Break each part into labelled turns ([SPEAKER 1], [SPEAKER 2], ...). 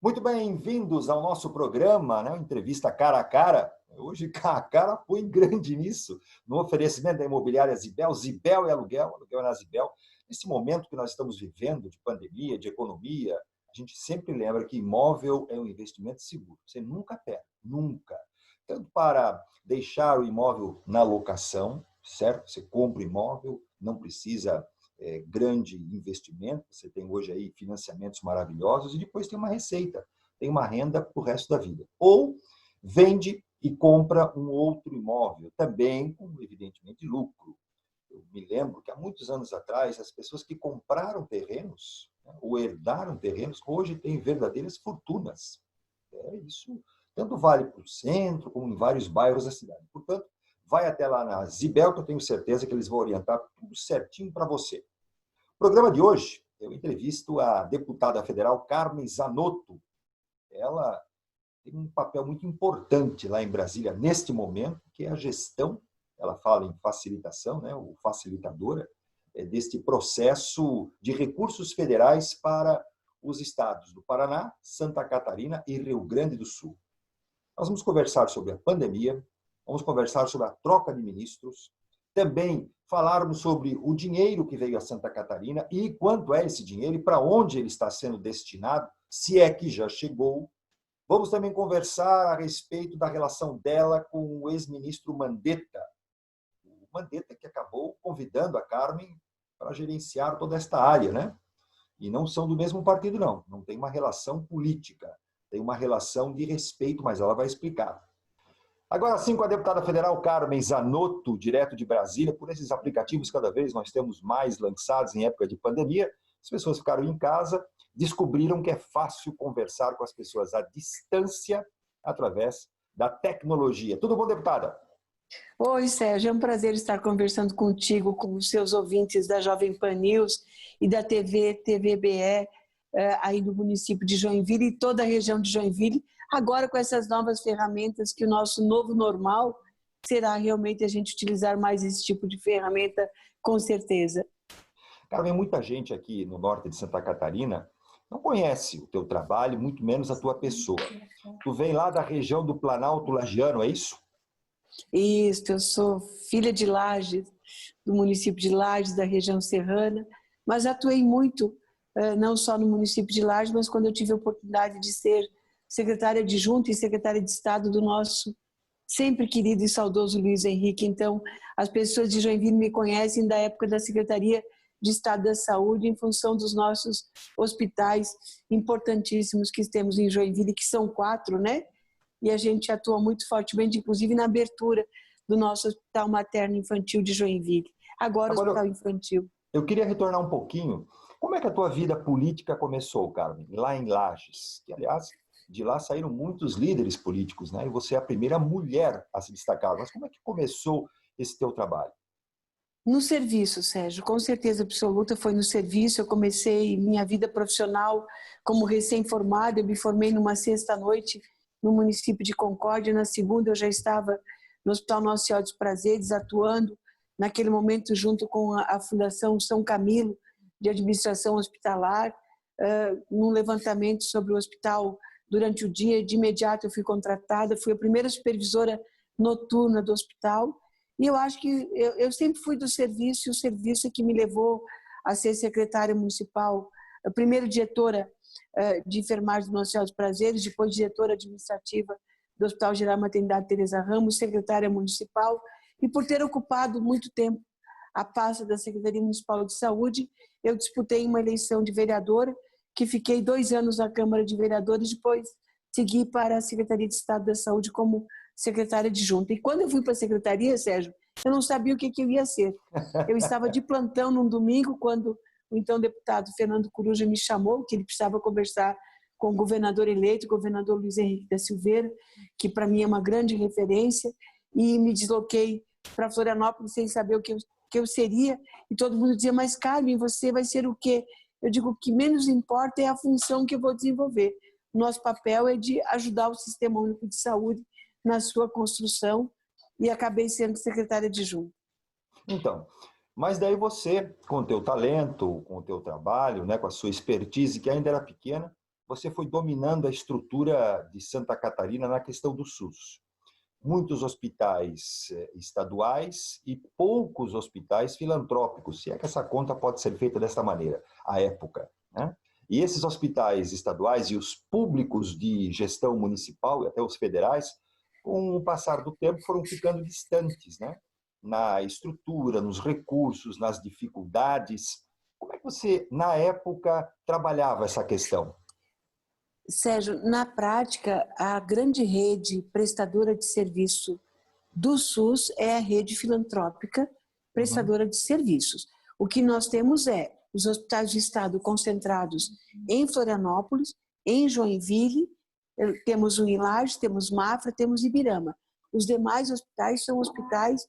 [SPEAKER 1] Muito bem-vindos ao nosso programa, né? Entrevista cara a cara. Hoje, cara a cara, põe grande nisso, no oferecimento da imobiliária Zibel, Zibel e aluguel é na Zibel. Nesse momento que nós estamos vivendo de pandemia, de economia, a gente sempre lembra que imóvel é um investimento seguro. Você nunca perde, nunca. Tanto para deixar o imóvel na locação, certo? Você compra o imóvel, não precisa grande investimento, você tem hoje aí financiamentos maravilhosos e depois tem uma receita, tem uma renda para o resto da vida. Ou vende e compra um outro imóvel, também com, evidentemente, lucro. Eu me lembro que há muitos anos atrás, as pessoas que compraram terrenos, né, ou herdaram terrenos, hoje têm verdadeiras fortunas. Isso tanto vale para o centro, como em vários bairros da cidade. Portanto, vai até lá na Zibel, que eu tenho certeza que eles vão orientar tudo certinho para você. No programa de hoje, eu entrevisto a deputada federal Carmen Zanotto. Ela tem um papel muito importante lá em Brasília, neste momento, que é a gestão, ela fala em facilitação, né, ou facilitadora, deste processo de recursos federais para os estados do Paraná, Santa Catarina e Rio Grande do Sul. Nós vamos conversar sobre a pandemia, vamos conversar sobre a troca de ministros, também falarmos sobre o dinheiro que veio a Santa Catarina e quanto é esse dinheiro e para onde ele está sendo destinado, se é que já chegou. Vamos também conversar a respeito da relação dela com o ex-ministro Mandetta. O Mandetta que acabou convidando a Carmen para gerenciar toda esta área, né? E não são do mesmo partido, não. Não tem uma relação política. Tem uma relação de respeito, mas ela vai explicar. Agora sim, com a deputada federal Carmen Zanotto, direto de Brasília, por esses aplicativos cada vez nós temos mais lançados em época de pandemia, as pessoas ficaram em casa, descobriram que é fácil conversar com as pessoas à distância através da tecnologia. Tudo bom, deputada?
[SPEAKER 2] Oi, Sérgio, é um prazer estar conversando contigo, com os seus ouvintes da Jovem Pan News e da TVBE, aí do município de Joinville e toda a região de Joinville, agora com essas novas ferramentas que o nosso novo normal será realmente a gente utilizar mais esse tipo de ferramenta, com certeza.
[SPEAKER 1] Carmen, muita gente aqui no norte de Santa Catarina não conhece o teu trabalho, muito menos a tua pessoa. Tu vem lá da região do Planalto Lagiano, é isso?
[SPEAKER 2] Isso, eu sou filha de Lages, do município de Lages, da região serrana, mas atuei muito, não só no município de Lages, mas quando eu tive a oportunidade de ser secretária adjunta e secretária de Estado do nosso sempre querido e saudoso Luiz Henrique. Então, as pessoas de Joinville me conhecem da época da Secretaria de Estado da Saúde, em função dos nossos hospitais importantíssimos que temos em Joinville, que são 4, né? E a gente atua muito fortemente, inclusive na abertura do nosso Hospital Materno Infantil de Joinville. Agora, Hospital Infantil.
[SPEAKER 1] Eu queria retornar um pouquinho. Como é que a tua vida política começou, Carmen? Lá em Lages, que, aliás, de lá saíram muitos líderes políticos, né? E você é a primeira mulher a se destacar. Mas como é que começou esse teu trabalho?
[SPEAKER 2] No serviço, Sérgio, com certeza absoluta foi no serviço. Eu comecei minha vida profissional como recém-formada, eu me formei numa sexta-noite no município de Concórdia, na segunda eu já estava no Hospital Nossa Senhora dos Prazeres, atuando naquele momento junto com a Fundação São Camilo, de Administração Hospitalar, num levantamento sobre o hospital durante o dia. De imediato eu fui contratada, fui a primeira supervisora noturna do hospital. E eu acho que eu sempre fui do serviço, e o serviço é que me levou a ser secretária municipal, primeiro diretora de enfermagem do Nossa Senhora dos Prazeres, depois diretora administrativa do Hospital Geral Maternidade Teresa Ramos, secretária municipal, e por ter ocupado muito tempo a pasta da Secretaria Municipal de Saúde, eu disputei uma eleição de vereadora, que fiquei 2 anos na Câmara de Vereadores, depois segui para a Secretaria de Estado da Saúde como secretária adjunta. E quando eu fui para a secretaria, Sérgio, eu não sabia o que eu ia ser. Eu estava de plantão num domingo, quando o então deputado Fernando Coruja me chamou, que ele precisava conversar com o governador eleito, o governador Luiz Henrique da Silveira, que para mim é uma grande referência, e me desloquei para Florianópolis sem saber o que eu seria, e todo mundo dizia: mas Carmen, você vai ser o quê? Eu digo: o que menos importa é a função que eu vou desenvolver. Nosso papel é de ajudar o Sistema Único de Saúde na sua construção, e acabei sendo secretária adjunta.
[SPEAKER 1] Então, mas daí você, com o teu talento, com o teu trabalho, né, com a sua expertise, que ainda era pequena, você foi dominando a estrutura de Santa Catarina na questão do SUS. Muitos hospitais estaduais e poucos hospitais filantrópicos, se é que essa conta pode ser feita dessa maneira, à época, né? E esses hospitais estaduais e os públicos de gestão municipal e até os federais, com o passar do tempo, foram ficando distantes, né? Na estrutura, nos recursos, nas dificuldades. Como é que você, na época, trabalhava essa questão?
[SPEAKER 2] Sérgio, na prática, a grande rede prestadora de serviço do SUS é a rede filantrópica prestadora de serviços. O que nós temos é os hospitais de estado concentrados em Florianópolis, em Joinville, temos o Lages, temos Mafra, temos Ibirama. Os demais hospitais são hospitais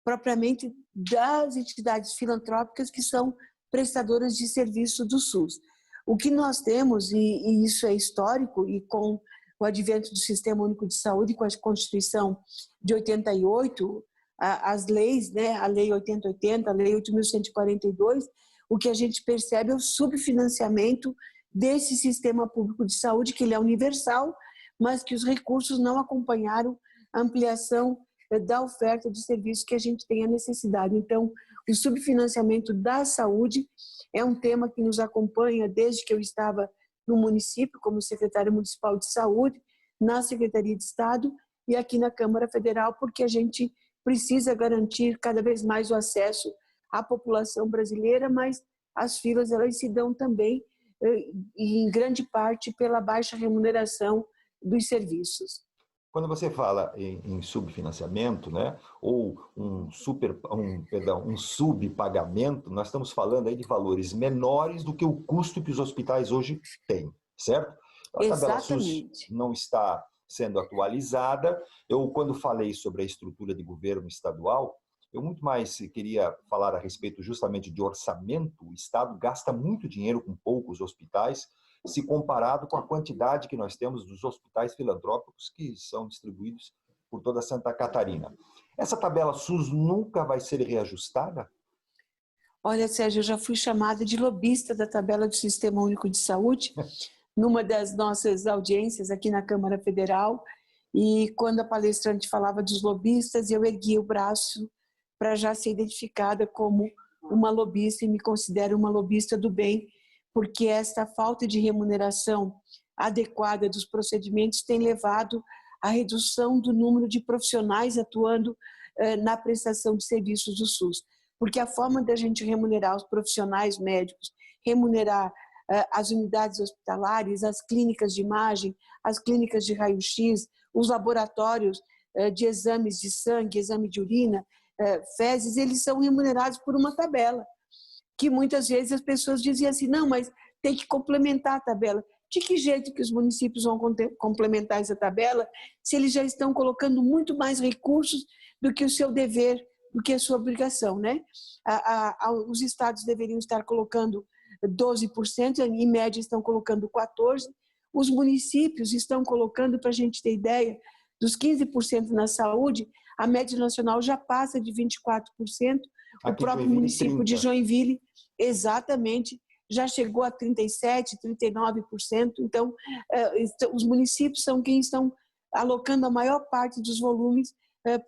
[SPEAKER 2] propriamente das entidades filantrópicas que são prestadoras de serviço do SUS. O que nós temos, e isso é histórico, e com o advento do Sistema Único de Saúde, com a Constituição de 88, as leis, né, a Lei 8080, a Lei 8.142, o que a gente percebe é o subfinanciamento desse sistema público de saúde, que ele é universal, mas que os recursos não acompanharam a ampliação da oferta de serviços que a gente tem a necessidade. Então, o subfinanciamento da saúde é um tema que nos acompanha desde que eu estava no município, como secretária municipal de saúde, na Secretaria de Estado e aqui na Câmara Federal, porque a gente precisa garantir cada vez mais o acesso à população brasileira, mas as filas elas se dão também, e em grande parte, pela baixa remuneração dos serviços.
[SPEAKER 1] Quando você fala em subfinanciamento, né, ou um subpagamento, nós estamos falando aí de valores menores do que o custo que os hospitais hoje têm, certo? A tabela SUS não está sendo atualizada. Eu, quando falei sobre a estrutura de governo estadual, eu muito mais queria falar a respeito justamente de orçamento. O Estado gasta muito dinheiro com poucos hospitais, se comparado com a quantidade que nós temos dos hospitais filantrópicos que são distribuídos por toda Santa Catarina. Essa tabela SUS nunca vai ser reajustada?
[SPEAKER 2] Olha, Sérgio, eu já fui chamada de lobista da tabela do Sistema Único de Saúde, numa das nossas audiências aqui na Câmara Federal, e quando a palestrante falava dos lobistas, eu ergui o braço para já ser identificada como uma lobista e me considero uma lobista do bem, porque esta falta de remuneração adequada dos procedimentos tem levado à redução do número de profissionais atuando na prestação de serviços do SUS. Porque a forma da gente remunerar os profissionais médicos, remunerar as unidades hospitalares, as clínicas de imagem, as clínicas de raio-x, os laboratórios de exames de sangue, exame de urina, fezes, eles são remunerados por uma tabela, que muitas vezes as pessoas diziam assim, não, mas tem que complementar a tabela. De que jeito que os municípios vão complementar essa tabela se eles já estão colocando muito mais recursos do que o seu dever, do que a sua obrigação, né? Os estados deveriam estar colocando 12%, em média estão colocando 14%, os municípios estão colocando, para a gente ter ideia, dos 15% na saúde, a média nacional já passa de 24%, o próprio município de Joinville, exatamente, já chegou a 37%, 39%, então os municípios são quem estão alocando a maior parte dos volumes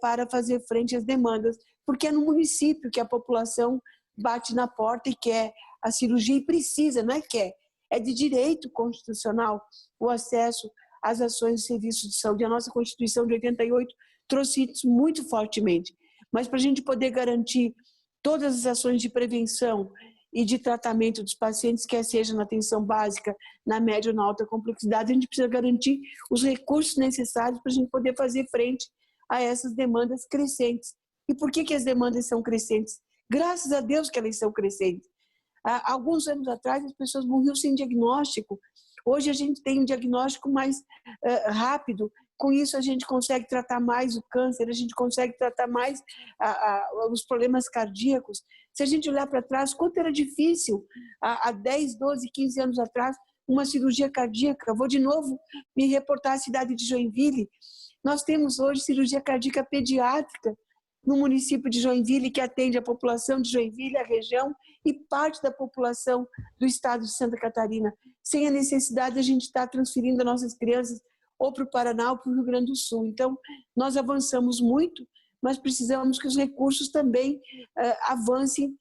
[SPEAKER 2] para fazer frente às demandas, porque é no município que a população bate na porta e quer a cirurgia e precisa, não é quer, é de direito constitucional o acesso às ações de serviços de saúde. A nossa Constituição de 88 trouxe isso muito fortemente, mas para a gente poder garantir todas as ações de prevenção e de tratamento dos pacientes, quer seja na atenção básica, na média ou na alta complexidade, a gente precisa garantir os recursos necessários para a gente poder fazer frente a essas demandas crescentes. E por que as demandas são crescentes? Graças a Deus que elas são crescentes. Há alguns anos atrás as pessoas morriam sem diagnóstico. Hoje a gente tem um diagnóstico mais rápido. Com isso a gente consegue tratar mais o câncer, a gente consegue tratar mais os problemas cardíacos. Se a gente olhar para trás, quanto era difícil há 10, 12, 15 anos atrás uma cirurgia cardíaca. Vou de novo me reportar à cidade de Joinville. Nós temos hoje cirurgia cardíaca pediátrica no município de Joinville, que atende a população de Joinville, a região e parte da população do estado de Santa Catarina. sem a necessidade de a gente estar transferindo as nossas crianças ou para o Paraná ou para o Rio Grande do Sul. Então, nós avançamos muito, mas precisamos que os recursos também avancem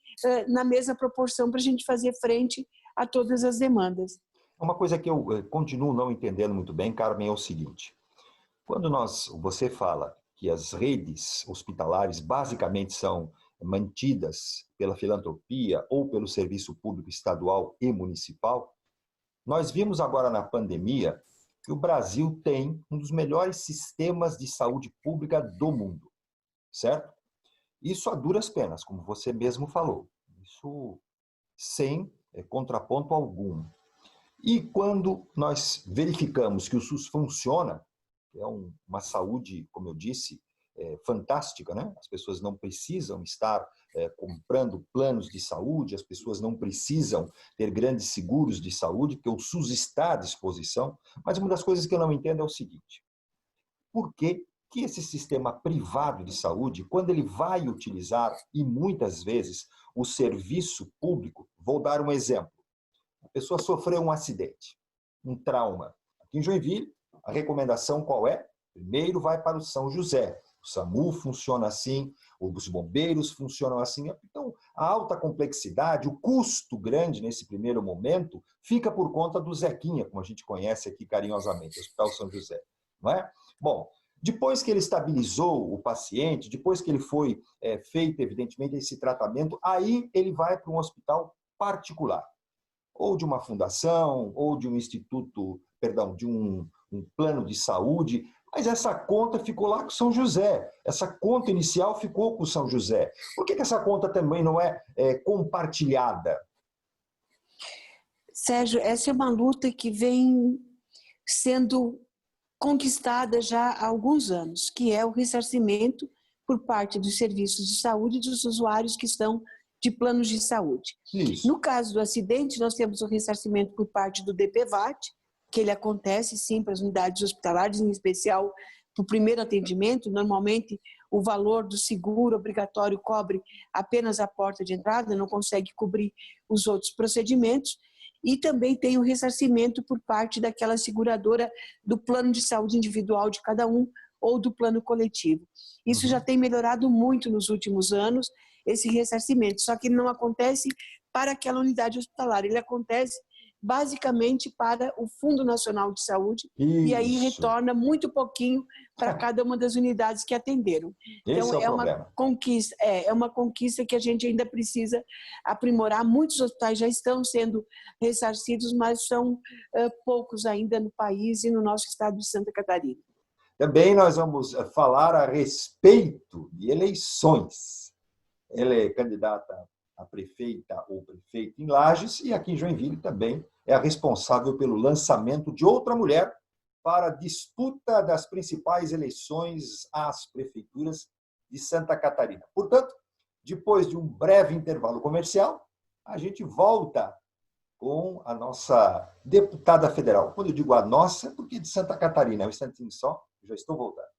[SPEAKER 2] na mesma proporção para a gente fazer frente a todas as demandas.
[SPEAKER 1] Uma coisa que eu continuo não entendendo muito bem, Carmen, é o seguinte. Quando você fala que as redes hospitalares basicamente são mantidas pela filantropia ou pelo serviço público estadual e municipal, nós vimos agora na pandemia que o Brasil tem um dos melhores sistemas de saúde pública do mundo, certo? Isso a duras penas, como você mesmo falou. Isso sem contraponto algum. E quando nós verificamos que o SUS funciona, que é uma saúde, como eu disse, fantástica, né? As pessoas não precisam estar comprando planos de saúde, as pessoas não precisam ter grandes seguros de saúde, porque o SUS está à disposição. Mas uma das coisas que eu não entendo é o seguinte: por que esse sistema privado de saúde, quando ele vai utilizar, e muitas vezes, o serviço público, vou dar um exemplo. A pessoa sofreu um acidente, um trauma. Aqui em Joinville, a recomendação qual é? Primeiro vai para o São José. O SAMU funciona assim, os bombeiros funcionam assim. Então, a alta complexidade, o custo grande nesse primeiro momento, fica por conta do Zequinha, como a gente conhece aqui carinhosamente, o Hospital São José. Não é? Bom, depois que ele estabilizou o paciente, depois que ele foi feito, evidentemente, esse tratamento, aí ele vai para um hospital particular, ou de uma fundação, ou de um instituto, perdão, de um plano de saúde, mas essa conta ficou lá com São José. Essa conta inicial ficou com São José. Por que essa conta também não é compartilhada?
[SPEAKER 2] Sérgio, essa é uma luta que vem sendo conquistada já há alguns anos, que é o ressarcimento por parte dos serviços de saúde dos usuários que estão de planos de saúde.
[SPEAKER 1] Isso.
[SPEAKER 2] No caso do acidente, nós temos o ressarcimento por parte do DPVAT, que ele acontece sim para as unidades hospitalares, em especial para o primeiro atendimento. Normalmente o valor do seguro obrigatório cobre apenas a porta de entrada, não consegue cobrir os outros procedimentos. E também tem o ressarcimento por parte daquela seguradora do plano de saúde individual de cada um ou do plano coletivo. Isso já tem melhorado muito nos últimos anos, esse ressarcimento, só que ele não acontece para aquela unidade hospitalar, ele acontece basicamente para o Fundo Nacional de Saúde. Isso. E aí retorna muito pouquinho para cada uma das unidades que atenderam.
[SPEAKER 1] Esse então, é uma
[SPEAKER 2] conquista, é uma conquista que a gente ainda precisa aprimorar. Muitos hospitais já estão sendo ressarcidos, mas são poucos ainda no país e no nosso estado de Santa Catarina.
[SPEAKER 1] Também nós vamos falar a respeito de eleições. Ela é candidata a prefeita ou prefeito em Lages, e aqui em Joinville também é a responsável pelo lançamento de outra mulher para a disputa das principais eleições às prefeituras de Santa Catarina. Portanto, depois de um breve intervalo comercial, a gente volta com a nossa deputada federal. Quando eu digo a nossa, porque de Santa Catarina, é um instantinho só, já estou voltando.